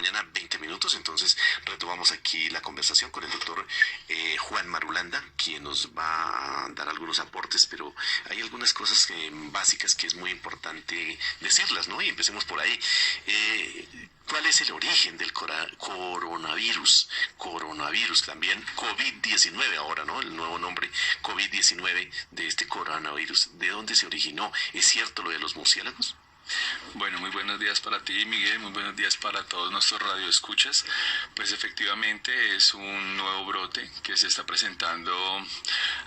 Mañana 20 minutos, entonces retomamos aquí la conversación con el doctor Juan Marulanda, quien nos va a dar algunos aportes, pero hay algunas cosas básicas que es muy importante decirlas, ¿no? Y empecemos por ahí. ¿Cuál es el origen del coronavirus? Coronavirus, también COVID-19 ahora, ¿no? El nuevo nombre COVID-19 de este coronavirus. ¿De dónde se originó? ¿Es cierto lo de los murciélagos? Bueno, muy buenos días para ti, Miguel, muy buenos días para todos nuestros radioescuchas. Pues efectivamente es un nuevo brote que se está presentando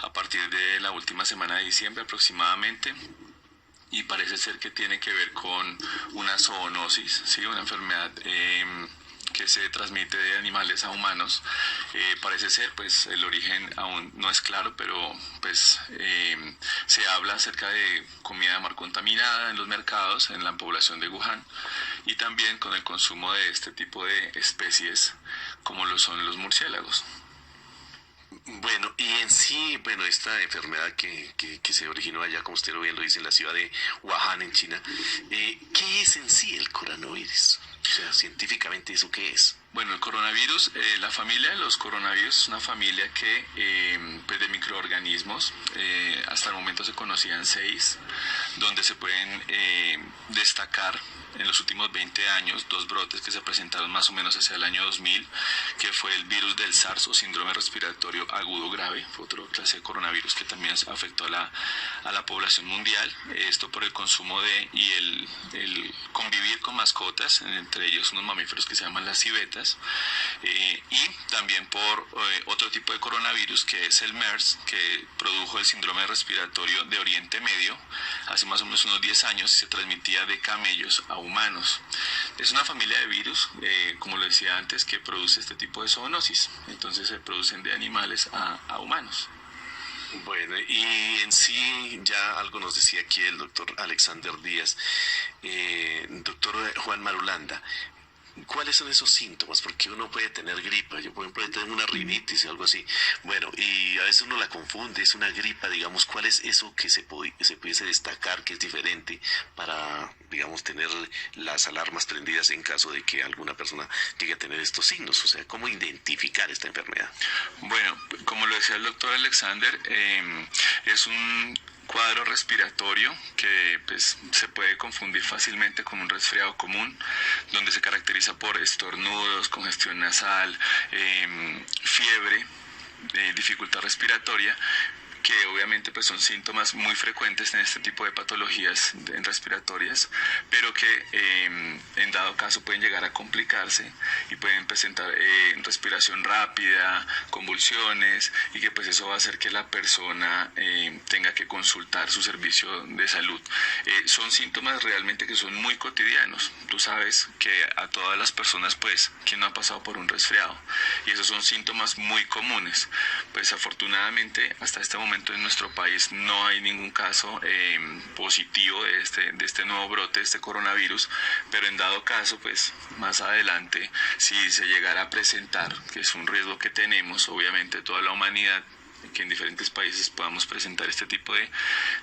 a partir de la última semana de diciembre aproximadamente. Y parece ser que tiene que ver con una zoonosis, ¿sí? Una enfermedad que se transmite de animales a humanos. Parece ser, pues el origen aún no es claro, pero pues se habla acerca de comida de mar contaminada en los mercados, en la población de Wuhan, y también con el consumo de este tipo de especies como lo son los murciélagos. Bueno, y en sí, bueno, esta enfermedad que se originó allá, como usted bien lo dice, en la ciudad de Wuhan, en China, ¿qué es en sí el coronavirus? O sea, científicamente, ¿eso qué es? Bueno, el coronavirus, la familia de los coronavirus es una familia que, pues de microorganismos, hasta el momento se conocían 6, donde se pueden destacar en los últimos 20 años 2 brotes que se presentaron más o menos hacia el año 2000, que fue el virus del SARS o síndrome respiratorio agudo grave, fue otra clase de coronavirus que también afectó a la población mundial, esto por el consumo de y el convivir con mascotas, entre ellos unos mamíferos que se llaman las civetas, y también por otro tipo de coronavirus que es el MERS, que produjo el síndrome respiratorio de Oriente Medio hace más o menos unos 10 años y se transmitía de camellos a humanos. Es una familia de virus, como lo decía antes, que produce este tipo de zoonosis, entonces se producen de animales a humanos. Bueno, y en sí ya algo nos decía aquí el doctor Alexander Díaz, doctor Juan Marulanda. ¿Cuáles son esos síntomas? Porque uno puede tener gripa, yo por ejemplo tengo una rinitis o algo así, bueno, y a veces uno la confunde, es una gripa, digamos, ¿cuál es eso que se pudiese destacar que es diferente para, digamos, tener las alarmas prendidas en caso de que alguna persona llegue a tener estos signos? O sea, ¿cómo identificar esta enfermedad? Bueno, como lo decía el doctor Alexander, es un cuadro respiratorio que pues, se puede confundir fácilmente con un resfriado común, donde se caracteriza por estornudos, congestión nasal, fiebre, dificultad respiratoria, que obviamente pues son síntomas muy frecuentes en este tipo de patologías respiratorias, pero que en dado caso pueden llegar a complicarse y pueden presentar respiración rápida, convulsiones, y que pues eso va a hacer que la persona tenga que consultar su servicio de salud. Son síntomas realmente que son muy cotidianos. Tú sabes que a todas las personas pues que no ha pasado por un resfriado, y esos son síntomas muy comunes. Pues afortunadamente hasta este momento en nuestro país no hay ningún caso positivo de este nuevo brote, de este coronavirus, pero en dado caso, pues más adelante, si se llegara a presentar, que es un riesgo que tenemos, obviamente toda la humanidad, que en diferentes países podamos presentar este tipo de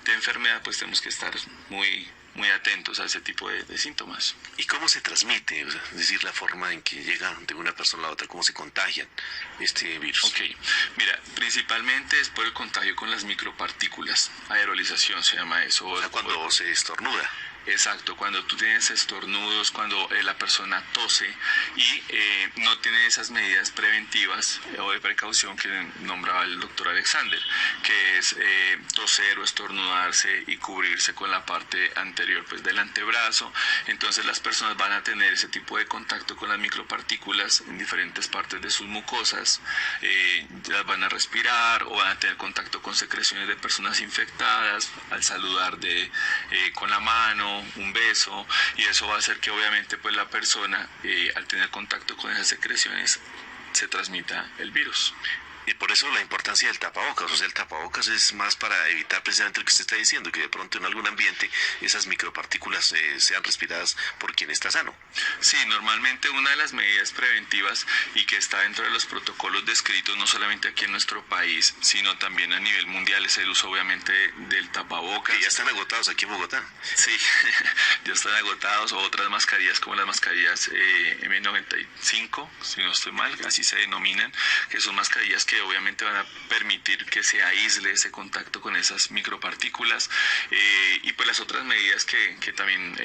enfermedad, pues tenemos que estar muy atentos a ese tipo de síntomas. ¿Y cómo se transmite? O sea, es decir, la forma en que llega de una persona a la otra, cómo se contagian este virus. Ok, mira, principalmente es por el contagio con las micropartículas, aerolización se llama eso. O sea, cuando se estornuda. Exacto, cuando tú tienes estornudos, cuando la persona tose y no tiene esas medidas preventivas o de precaución que nombraba el doctor Alexander, que es toser o estornudarse y cubrirse con la parte anterior pues, del antebrazo. Entonces las personas van a tener ese tipo de contacto con las micropartículas en diferentes partes de sus mucosas, las van a respirar o van a tener contacto con secreciones de personas infectadas al saludar con la mano, un beso, y eso va a hacer que obviamente pues la persona al tener contacto con esas secreciones se transmita el virus. Y por eso la importancia del tapabocas, o sea, el tapabocas es más para evitar precisamente lo que usted está diciendo, que de pronto en algún ambiente esas micropartículas sean respiradas por quien está sano. Sí, normalmente una de las medidas preventivas y que está dentro de los protocolos descritos no solamente aquí en nuestro país, sino también a nivel mundial es el uso obviamente del tapabocas. Que ya están agotados aquí en Bogotá. Sí, ya están agotados, o otras mascarillas como las mascarillas M95, si no estoy mal, así se denominan, que son mascarillas que obviamente van a permitir que se aísle ese contacto con esas micropartículas, y pues las otras medidas que también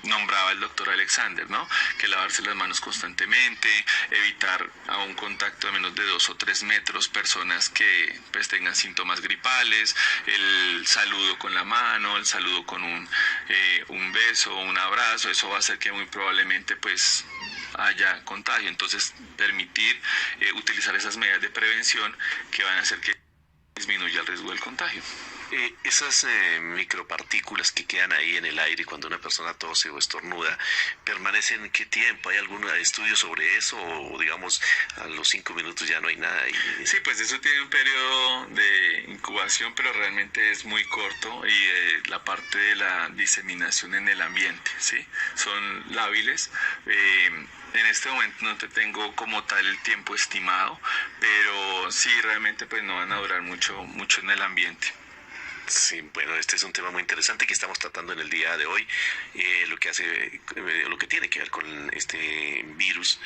nombraba el doctor Alexander, ¿no? Que lavarse las manos constantemente, evitar a un contacto de menos de 2 o 3 metros personas que pues tengan síntomas gripales, el saludo con la mano, el saludo con un beso, un abrazo, eso va a hacer que muy probablemente pues haya contagio. Entonces permitir utilizar esas medidas de prevención que van a hacer que disminuya el riesgo del contagio. Esas micropartículas que quedan ahí en el aire cuando una persona tose o estornuda, ¿permanecen qué tiempo? ¿Hay algún estudio sobre eso? O digamos, a los 5 minutos ya no hay nada ahí. Sí, pues eso tiene un periodo de incubación, pero realmente es muy corto, y la parte de la diseminación en el ambiente, ¿sí? Son lábiles. En este momento no te tengo como tal el tiempo estimado, pero sí, realmente pues no van a durar mucho en el ambiente. Sí, bueno, este es un tema muy interesante que estamos tratando en el día de hoy, lo que tiene que ver con este virus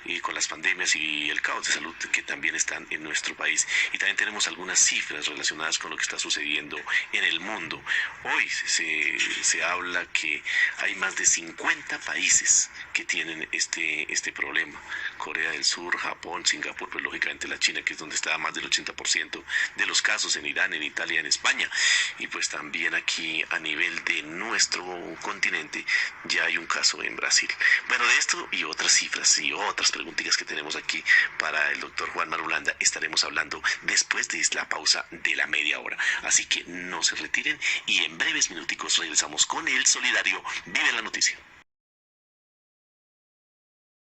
y con las pandemias y el caos de salud que también están en nuestro país. Y también tenemos algunas cifras relacionadas con lo que está sucediendo en el mundo. Hoy se habla que hay más de 50 países que tienen este problema. Corea del Sur, Japón, Singapur, pues lógicamente la China, que es donde está más del 80% de los casos, en Irán, en Italia, en España. Y pues también aquí a nivel de nuestro continente ya hay un caso en Brasil. Bueno, de esto y otras cifras y otras preguntitas que tenemos aquí para el doctor Juan Marulanda estaremos hablando después de la pausa de la media hora. Así que no se retiren y en breves minuticos regresamos con el solidario Vive la Noticia.